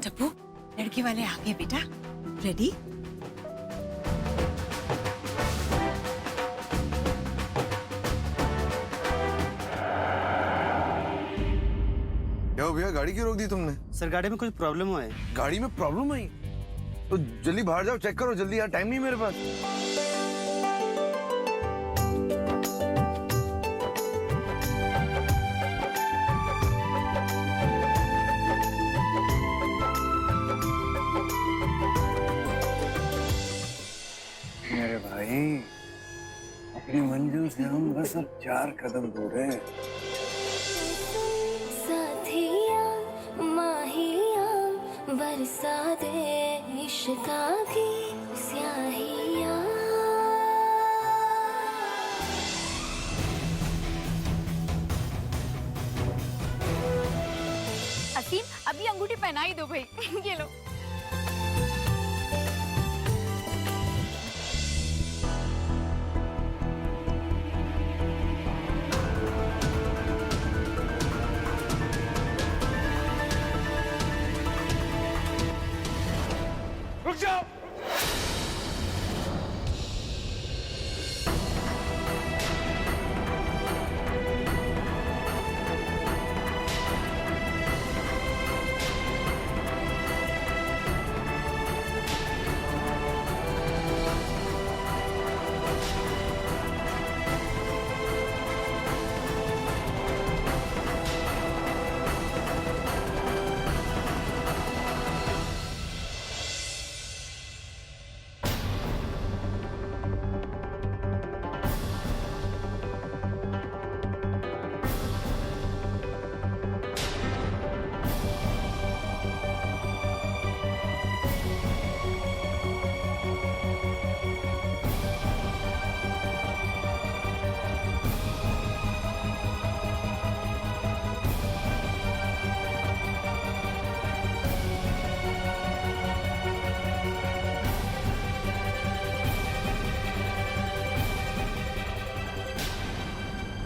टप्पू, लड़के वाले आ गए बेटा। रेडी? क्या हो भैया, गाड़ी क्यों रोक दी तुमने? सर गाड़ी में कुछ प्रॉब्लम हुआ है। गाड़ी में प्रॉब्लम आई तो जल्दी बाहर जाओ, चेक करो जल्दी, यार टाइम नहीं मेरे पास। मेरे भाई, अपनी मंजिल से हम बस अब 4 कदम दूर हैं। साथिया माहिया बरसा दे इश्का की स्याहिया। असीम, अभी अंगूठी पहना ही दो भाई। ये लो। रुक जाओ।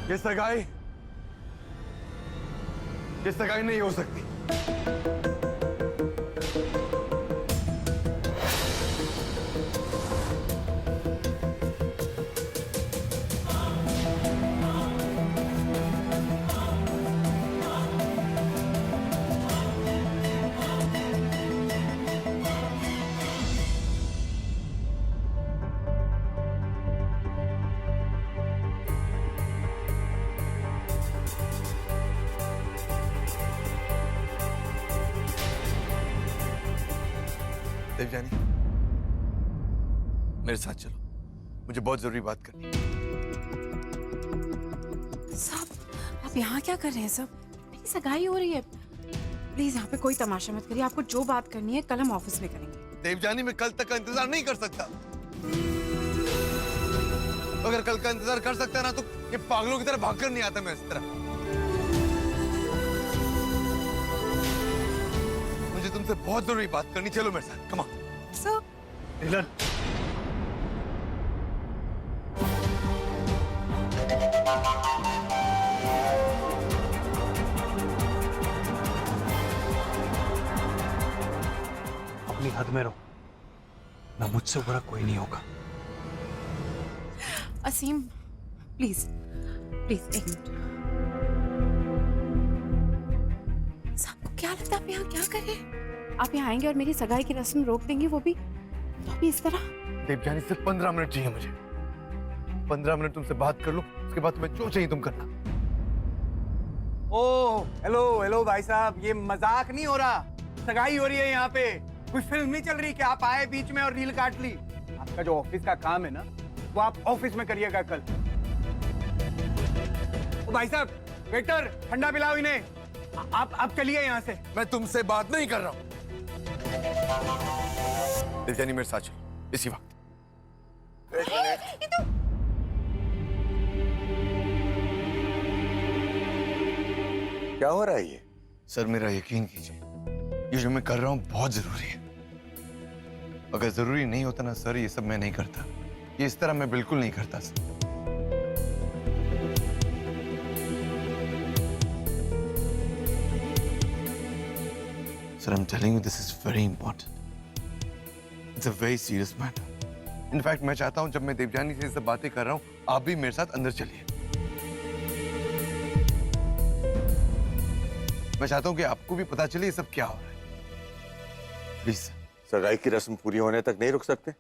ये सगाई नहीं हो सकती। देवजानी, मेरे साथ चलो, मुझे बहुत जरूरी बात करनी है। साहब, आप यहाँ क्या कर रहे हैं? सब मेरी सगाई हो रही है। प्लीज यहाँ पे कोई तमाशा मत करिए। आपको जो बात करनी है कल हम ऑफिस में करेंगे। देवजानी, मैं कल तक का इंतजार नहीं कर सकता। अगर कल का इंतजार कर सकता ना तो ये पागलों की तरह भागकर नहीं आता मैं इस तरह। मुझे तुमसे बहुत जरूरी बात करनी, चलो मेरे साथ, कम ऑन। सर, नीलन, अपनी हद में रहो ना, मुझसे बुरा कोई नहीं होगा। असीम, प्लीज प्लीज एक मिनट। सबको क्या लगता है आप यहाँ क्या कर रहे हैं? आप यहाँ आएंगे और मेरी सगाई की रस्म रोक देंगे, वो भी इस तरह? देवजानी, सिर्फ 15 मिनट चाहिए मुझे। 15 मिनट तुमसे बात कर लूं, उसके बाद तुम्हें जो चाहिए तुम करना। ओह, हेलो भाई साहब, ये मजाक नहीं हो रहा, सगाई हो रही है यहाँ पे। कोई फिल्म नहीं चल रही कि आप आए बीच में और रील काट ली। आपका जो ऑफिस का काम है ना, वो आप ऑफिस में करिएगा कल। ओ भाई साहब, वेटर, ठंडा पिलाओ इन्हें। आप चलिए यहाँ से। मैं तुमसे बात नहीं कर रहा हूं। देवजानी, मेरे साथ चलो इसी वक्त। क्या हो रहा है ये? सर, मेरा यकीन कीजिए, ये जो मैं कर रहा हूं बहुत जरूरी है। अगर जरूरी नहीं होता ना सर, ये सब मैं नहीं करता। ये इस तरह मैं बिल्कुल नहीं करता sir. Sir, I'm telling you, this is very important. It's a very serious matter. In fact, मैं चाहता हूँ जब मैं देवजानी से ये सब बातें कर रहा हूँ, आप भी मेरे साथ अंदर चलिए। मैं चाहता हूँ कि आपको भी पता चले ये सब क्या हो रहा है। प्लीज। सगाई की रस्म पूरी होने तक नहीं रुक सकते?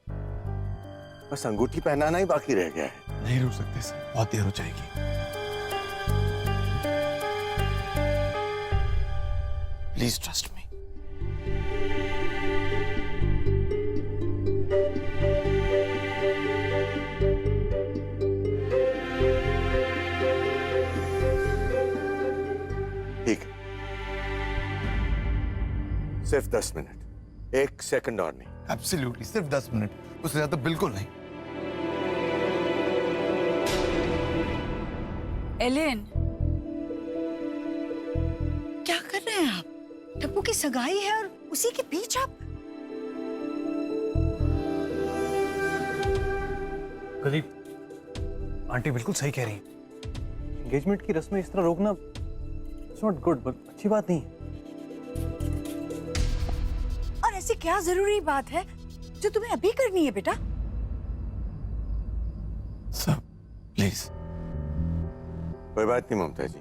बस अंगूठी पहनाना ही बाकी रह गया है। नहीं रुक सकते सर, बहुत देर हो जाएगी। Please trust me. ठीक है, सिर्फ 10 मिनट, 1 सेकंड और नहीं। एब्सोल्युटली, सिर्फ 10 मिनट, उससे ज्यादा बिल्कुल नहीं। एलेन, क्या कर रहे हैं आप? टप्पू की सगाई है और उसी के बीच आप? कुलदीप, आंटी बिल्कुल सही कह रही हैं। एंगेजमेंट की रस्में इस तरह रोकना इट्स नॉट गुड, बट अच्छी बात नहीं है। और ऐसी क्या जरूरी बात है जो तुम्हें अभी करनी है बेटा? Sir please. कोई बात नहीं ममता जी,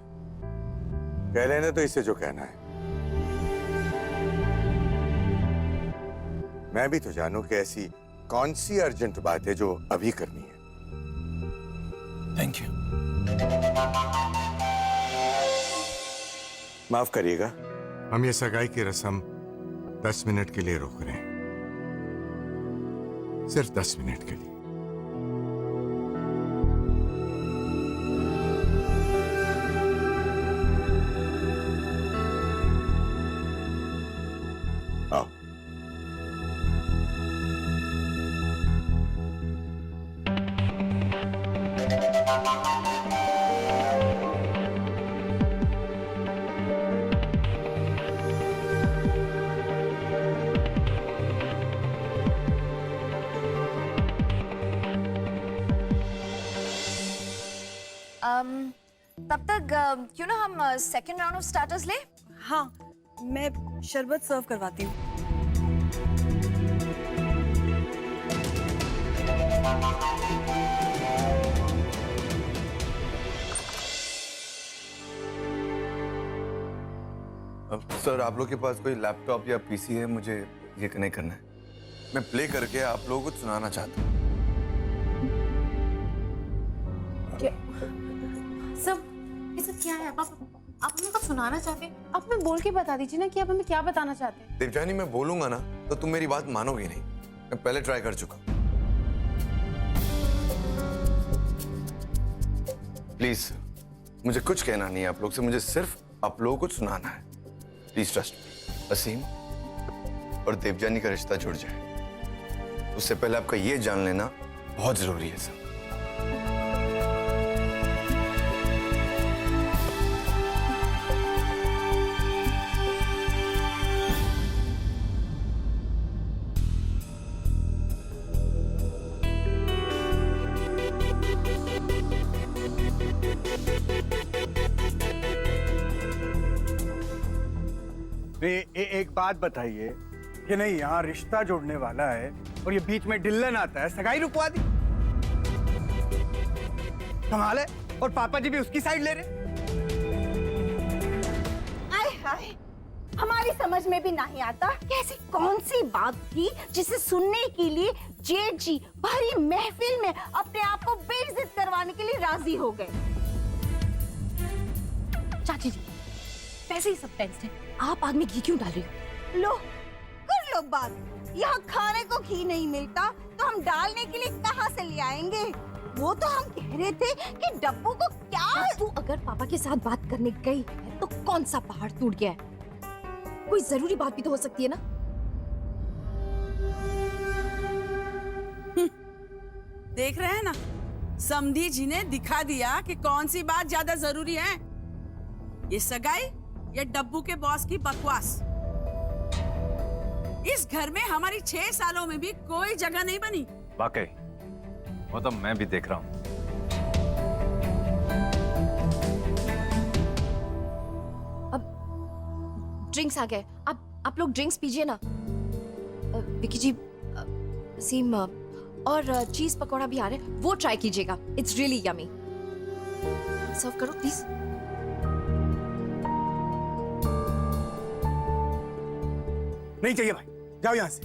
कह लेने तो इसे जो कहना है। मैं भी तो जानूं कि ऐसी कौन सी अर्जेंट बात है जो अभी करनी है। Thank you. माफ करिएगा, हम ये सगाई की रस्म 10 मिनट के लिए रोक रहे हैं, सिर्फ 10 मिनट के लिए। आओ। तब तक क्यों ना हम सेकंड राउंड ऑफ स्टार्टर्स ले? हाँ, मैं शरबत सर्व करवाती हूँ। अब सर, आप लोग के पास कोई लैपटॉप या पीसी है? मुझे ये कनेक्ट करना है। मैं प्ले करके आप लोगों को सुनाना चाहता हूँ। सब ये सब क्या है? आप हमें कुछ सुनाना चाहते हैं? आप हमें बोल के बता दीजिए ना कि आप हमें क्या बताना चाहते हैं। देवजानी, मैं बोलूंगा ना तो तुम मेरी बात मानोगी नहीं। मैं पहले ट्राई कर चुका। प्लीज, मुझे कुछ कहना नहीं है आप लोग से, मुझे सिर्फ आप लोगों को सुनाना है। Please trust me. असीम और देवजानी का रिश्ता जुड़ जाए उससे पहले आपका ये जान लेना बहुत जरूरी है सर। एक बात बताइए कि नहीं, यहाँ रिश्ता जोड़ने वाला है और ये बीच में डिल्लन आता है, सगाई रुकवा दी। कमाल है। और पापा जी भी उसकी साइड ले रहे। हाय हाय, हमारी समझ में भी नहीं आता कि ऐसी कौन सी बात थी जिसे सुनने के लिए जेठ जी भरी महफिल में अपने आप को बेइज्जत करवाने के लिए राजी हो गए। चाची जी, वैसे ही सब टेंस्ड है, आप आग में घी क्यों डाल रही हो? लो कर लो बात। यहाँ खाने को घी नहीं मिलता तो हम डालने के लिए कहाँ से ले आएंगे? वो तो हम कह रहे थे कि डब्बू को क्या। तू अगर पापा के साथ बात करने गई है तो कौन सा पहाड़ टूट गया है? कोई जरूरी बात भी तो हो सकती है ना। देख रहे हैं ना, समधी जी ने दिखा दिया कि कौन सी बात ज्यादा जरूरी है, ये सगाई या डब्बू के बॉस की बकवास। इस घर में हमारी 6 सालों में भी कोई जगह नहीं बनी। वाकई, वो तो मैं भी देख रहा हूँ। अब ड्रिंक्स आ गए, अब आप लोग ड्रिंक्स पीजिए ना। विकी जी, सीम और चीज पकौड़ा भी आ रहे हैं, वो ट्राई कीजिएगा। It's really yummy. सर्व करो प्लीज। नहीं चाहिए भाई, जाओ यहां से।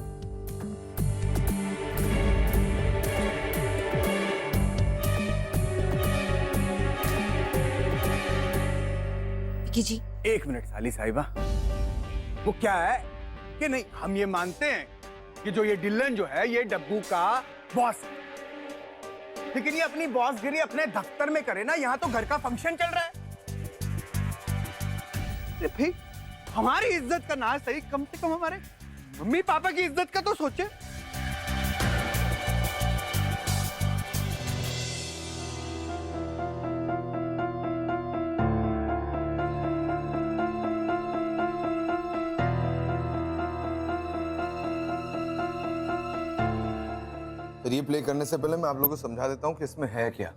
विकी जी, एक मिनट साली साहिबा, वो क्या है कि नहीं, हम ये मानते हैं कि जो ये डिल्लन जो है ये डब्बू का बॉस है, लेकिन ये अपनी बॉसगिरी अपने दफ्तर में करे ना, यहाँ तो घर का फंक्शन चल रहा है। ये फिर हमारी इज्जत का ना सही, कम से कम हमारे मम्मी पापा की इज्जत का तो सोचे। फिर ये प्ले करने से पहले मैं आप लोगों को समझा देता हूं कि इसमें है क्या।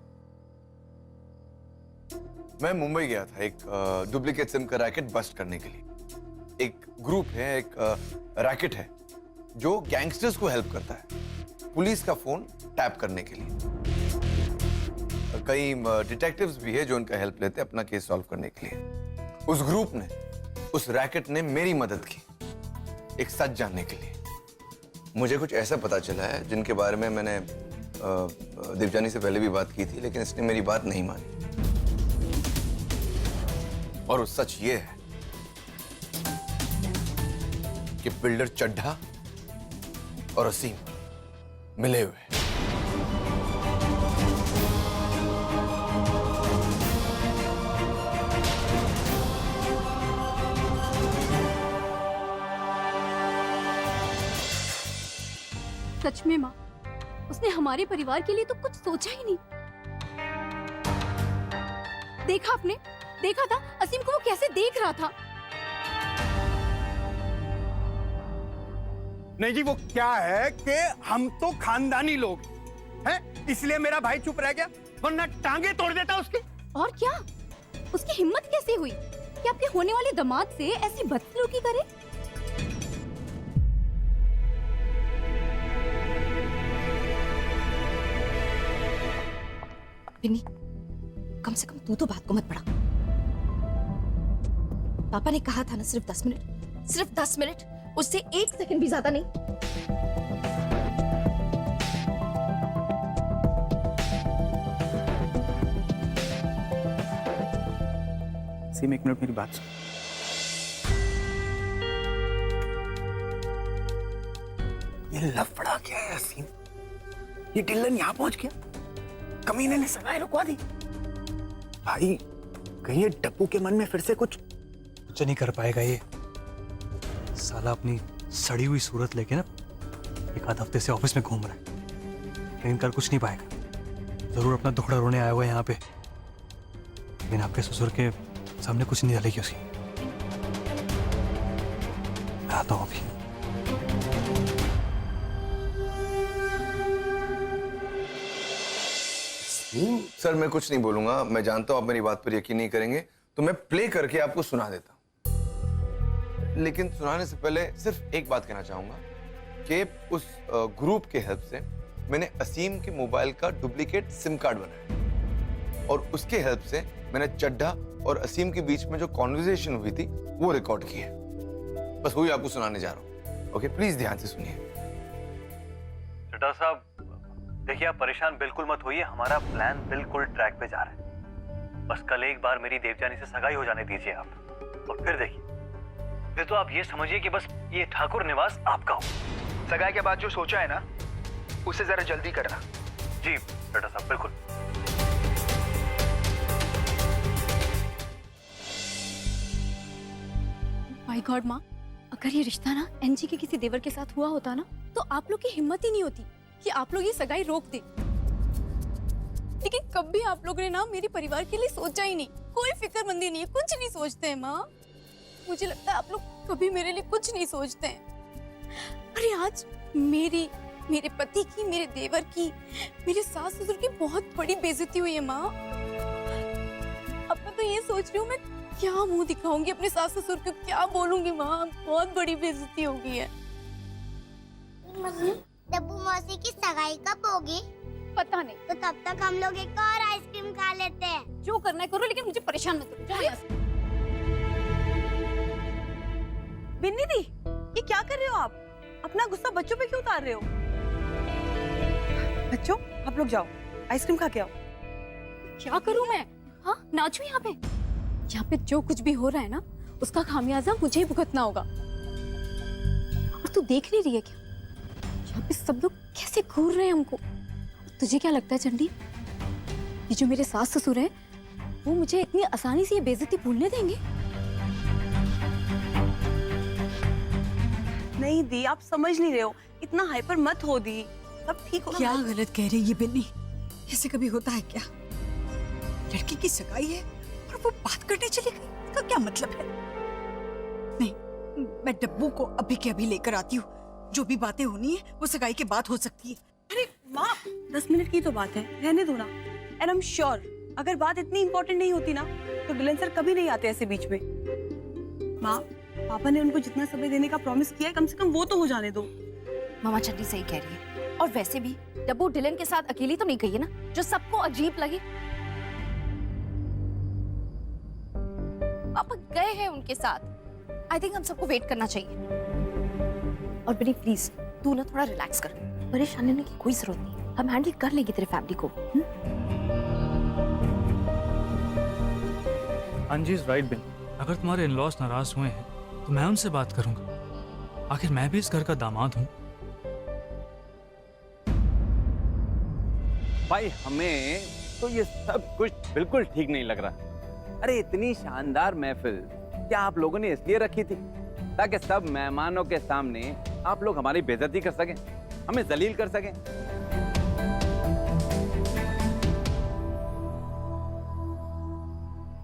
मैं मुंबई गया था एक डुप्लीकेट सिम का रैकेट बस्ट करने के लिए। एक ग्रुप है, एक रैकेट है जो गैंगस्टर्स को हेल्प करता है पुलिस का फोन टैप करने के लिए। कई डिटेक्टिव्स भी है जो उनका हेल्प लेते हैं अपना केस सॉल्व करने के लिए। उस ग्रुप ने, उस रैकेट ने मेरी मदद की एक सच जानने के लिए। मुझे कुछ ऐसा पता चला है जिनके बारे में मैंने देवजानी से पहले भी बात की थी, लेकिन इसने मेरी बात नहीं मानी। और वो सच ये है कि बिल्डर चड्ढा और असीम मिले हुए हैं। सच में माँ, उसने हमारे परिवार के लिए तो कुछ सोचा ही नहीं। देखा आपने, देखा था असीम को वो कैसे देख रहा था। नहीं जी, वो क्या है कि हम तो खानदानी लोग हैं, इसलिए मेरा भाई चुप रह गया, वरना टांगे तोड़ देता उसकी। और क्या, उसकी हिम्मत कैसे हुई कि आपके होने वाले दामाद से ऐसी बदसलूकी करे। पिन्नी, कम से कम तू तो बात को मत बढ़ा। पापा ने कहा था ना सिर्फ 10 मिनट, सिर्फ 10 मिनट, उससे 1 सेकंड भी ज्यादा नहीं। सीम, एक मिनट मेरी बात सुन। ये लफड़ा क्या है असीम? ये डिल्लन यहाँ पहुंच गया, कमीने ने सगाई रुकवा दी। भाई कहीं ये डब्बू के मन में फिर से कुछ नहीं कर पाएगा ये साला। अपनी सड़ी हुई सूरत लेके ना एक आध हफ्ते से ऑफिस में घूम रहा है, लेकिन कर कुछ नहीं पाएगा। जरूर अपना दुखड़ा रोने आया हुआ है यहाँ पे, लेकिन आपके ससुर के सामने कुछ नहीं डालेगी उसकी। आता हूँ अभी। सर मैं कुछ नहीं बोलूंगा, मैं जानता हूं आप मेरी बात पर यकीन नहीं करेंगे, तो मैं प्ले करके आपको सुना देता हूं। लेकिन सुनाने से पहले सिर्फ एक बात कहना चाहूंगा कि उस ग्रुप के हेल्प से मैंने असीम के मोबाइल का डुप्लीकेट सिम कार्ड बनाया, और उसके हेल्प से मैंने चड्ढा और असीम के बीच में जो कॉन्वर्सेशन हुई थी वो रिकॉर्ड की है। बस वही आपको सुनाने जा रहा हूँ। ओके, प्लीज ध्यान से सुनिए। चड्ढा साहब, देखिए आप परेशान बिल्कुल मत होइए, हमारा प्लान बिल्कुल ट्रैक पे जा रहा है। बस कल एक बार मेरी देवजानी से सगाई हो जाने दीजिए आप, और फिर देखिए, फिर तो आप ये समझिए कि बस ये ठाकुर निवास आपका हो। सगाई के बाद जो सोचा है ना, उसे जरा जल्दी करना। जी चड्ढा साहब, बिल्कुल। माय गॉड माँ, अगर ये रिश्ता ना एनजी के किसी देवर के साथ हुआ होता ना, तो आप लोग की हिम्मत ही नहीं होती कि आप लोग ये सगाई रोक दे। लेकिन कभी आप लोगों ने ना मेरे परिवार के लिए सोचा ही नहीं। कोई फिक्रमंदी नहीं है, कुछ नहीं सोचते हैं माँ। मुझे लगता है आप लोग कभी मेरे लिए कुछ नहीं सोचते हैं। अरे आज मेरे पति की, मेरे देवर की, मेरे सास ससुर की बहुत बड़ी बेइज्जती हुई है माँ। अब मैं तो ये सोच रही हूँ मैं क्या मुंह दिखाऊंगी अपने सास ससुर को, क्या बोलूंगी माँ? बहुत बड़ी बेइज्जती होगी है। डब्बू मौसी की सगाई कब होगी? पता नहीं। तो तब तक हम लोग एक और आइसक्रीम खा लेते हैं। जो करना है करो, लेकिन मुझे परेशान मत करो। जाओ यहाँ से। बिन्नी दी, ये क्या कर रहे हो आप? अपना गुस्सा बच्चों पे क्यों उतार रहे हो? बच्चों, आप लोग जाओ, आइसक्रीम खा के आओ। क्या करूं मैं? हाँ, नाचू यहाँ पे? यहाँ पे जो कुछ भी हो रहा है ना, उसका खामियाजा मुझे ही भुगतना होगा। और तू देख नहीं रही है क्या? यहाँ पे सब लोग कैसे घूर रहे हैं हमको। तुझे क्या लगता है चंडी, ये जो मेरे सास ससुर हैं, वो मुझे इतनी आसानी से ये बेइज्जती भूलने देंगे? नहीं दी, आप समझ नहीं रहे हो, इतना हाइपर मत हो दी, सब ठीक होगा। क्या गलत कह रही है बिन्नी? ऐसे कभी होता है क्या? लड़की की सगाई है और वो बात करने चली गई, इसका क्या मतलब है? नहीं, मैं डब्बू को अभी के अभी लेकर आती हूँ। जो भी बातें होनी है वो सगाई के बाद हो सकती है। अरे माँ, 10 मिनट की तो बात है, रहने दो ना। एंड आई एम श्योर, अगर बात इतनी इंपॉर्टेंट नहीं होती ना, तो डिलन सर कभी नहीं आते ऐसे बीच में। माँ, पापा ने उनको जितना समय देने का प्रॉमिस किया है, कम से कम वो तो हो जाने दो। मामा चंडी सही कह रही है। और वैसे भी डब्बू डिलन के साथ अकेली तो नहीं गई है ना, जो सबको अजीब लगे। पापा गए हैं उनके साथ। आई थिंक हम सबको वेट करना चाहिए। और बिनी प्लीज, तू ना थोड़ा रिलैक्स कर, परेशान होने की कोई जरूरत नहीं, हम हैंडल कर लेंगे तेरे फैमिली को। अंजी इज राइट बिन, अगर तुम्हारे इन-लॉज नाराज हुए हैं तो मैं उनसे बात करूंगा। आखिर मैं भी इस घर का दामाद हूँ। भाई हमें तो ये सब कुछ बिल्कुल ठीक नहीं लग रहा। अरे इतनी शानदार महफिल क्या आप लोगों ने इसलिए रखी थी ताकि सब मेहमानों के सामने आप लोग हमारी बेइज्जती कर सकें, हमें जलील कर सकें?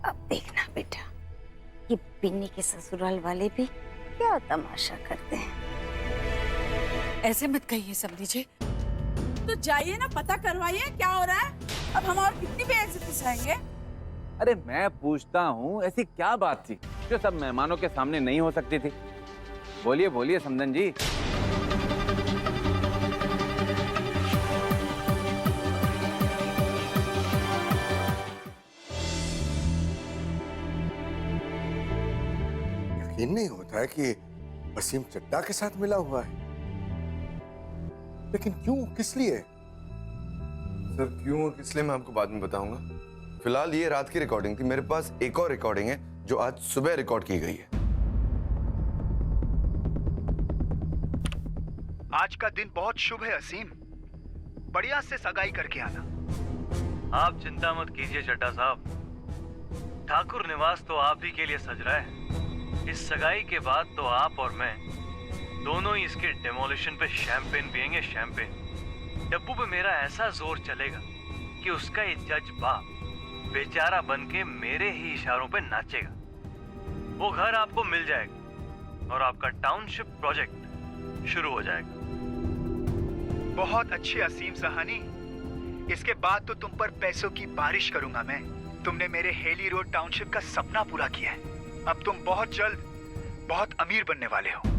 अब देखना बेटा, ये बिन्नी के ससुराल वाले भी क्या तमाशा करते हैं। ऐसे मत कहिए समधी जी। तो जाइए ना, पता करवाइए क्या हो रहा है। अब हम और कितनी बेइज्जती सहेंगे? अरे मैं पूछता हूँ, ऐसी क्या बात थी जो सब मेहमानों के सामने नहीं हो सकती थी? बोलिए बोलिए समधन जी। यकीन नहीं होता है कि वसीम चड्ढा के साथ मिला हुआ है। लेकिन क्यों, किस लिए? सर क्यों और किस लिए मैं आपको बाद में बताऊंगा। फिलहाल ये रात की रिकॉर्डिंग थी, मेरे पास एक और रिकॉर्डिंग है जो आज सुबह रिकॉर्ड की गई है। आज का दिन बहुत शुभ है असीम, बढ़िया से सगाई करके आना। आप चिंता मत कीजिए चड्ढा साहब, ठाकुर निवास तो आप ही के लिए सज रहा है। इस सगाई के बाद तो आप और मैं दोनों ही इसके डेमोलिशन पे शैंपेन पियेंगे, शैंपेन। डब्बू पे मेरा ऐसा जोर चलेगा कि उसका ये जज बाप बेचारा बन के मेरे ही इशारों पे नाचेगा। वो घर आपको मिल जाएगा और आपका टाउनशिप प्रोजेक्ट शुरू हो जाएगा। बहुत अच्छी असीम सहानी, इसके बाद तो तुम पर पैसों की बारिश करूंगा मैं। तुमने मेरे हेली रोड टाउनशिप का सपना पूरा किया है, अब तुम बहुत जल्द बहुत अमीर बनने वाले हो।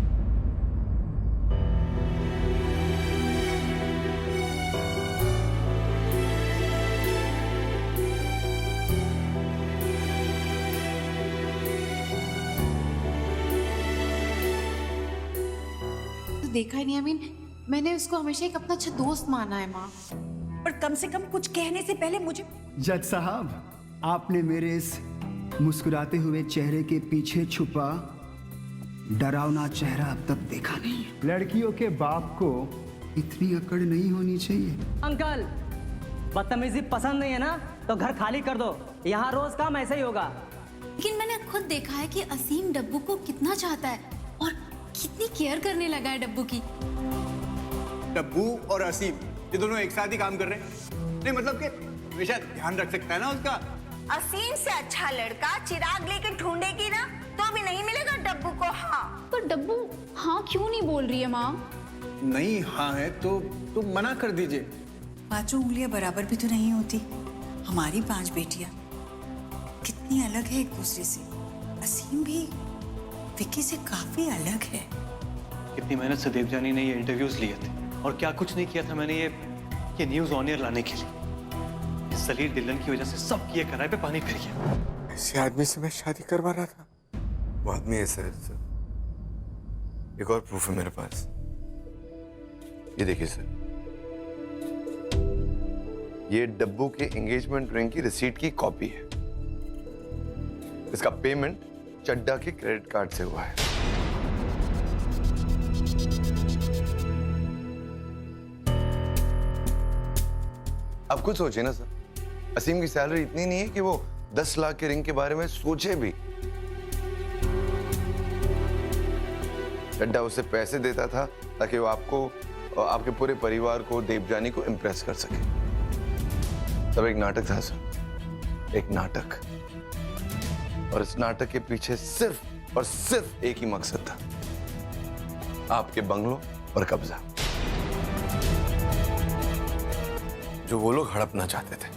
देखा ही नहीं, आई मीन मैंने उसको हमेशा एक अपना अच्छा दोस्त माना है माँ। पर कम से कम कुछ कहने से पहले मुझे। जज साहब, आपने मेरे इस मुस्कुराते हुए चेहरे के पीछे छुपा डरावना चेहरा अब तक देखा नहीं। लड़कियों के बाप को इतनी अकड़ नहीं होनी चाहिए। अंकल, बदतमीजी पसंद नहीं है ना तो घर खाली कर दो, यहाँ रोज काम ऐसे ही होगा। लेकिन मैंने खुद देखा है कि असीम डब्बू को कितना चाहता है और कितनी केयर करने लगा है डब्बू की। डब्बू और असीम ये दोनों एक साथ ही काम कर रहे हैं? नहीं मतलब कि हमेशा ध्यान रख सकता है ना उसका। असीम से अच्छा लड़का चिराग लेके ढूंढेगी ना तो भी नहीं मिलेगा डब्बू को। हाँ पर डब्बू हाँ क्यों नहीं बोल रही है माँ? नहीं हाँ है तो मना कर दीजिए। पांचों उंगलियां बराबर भी तो नहीं होती। हमारी 5 बेटियां कितनी अलग है एक दूसरे से। असीम भी विक्की से काफी अलग है। कितनी मेहनत से देवजानी ने ये इंटरव्यूज लिए थे और क्या कुछ नहीं किया था मैंने ये न्यूज ऑन एयर लाने के लिए। इस जलील डिलन की वजह से सब किए कराए पे पानी फिर गया। ऐसे आदमी से मैं शादी करवा रहा था। वो आदमी ऐसा है सर। एक और प्रूफ है मेरे पास, ये देखिए सर, ये डब्बू के एंगेजमेंट रिंग की रिसीट की कॉपी है। इसका पेमेंट चड्डा के क्रेडिट कार्ड से हुआ है। अब खुद सोचिए ना सर, असीम की सैलरी इतनी नहीं है कि वो 10 लाख के रिंग के बारे में सोचे भी। चड्डा उसे पैसे देता था ताकि वो आपको और आपके पूरे परिवार को, देवजानी को इम्प्रेस कर सके। सब एक नाटक था सर, एक नाटक। और इस नाटक के पीछे सिर्फ और सिर्फ एक ही मकसद था, आपके बंगलों पर कब्जा, जो वो लोग हड़पना चाहते थे।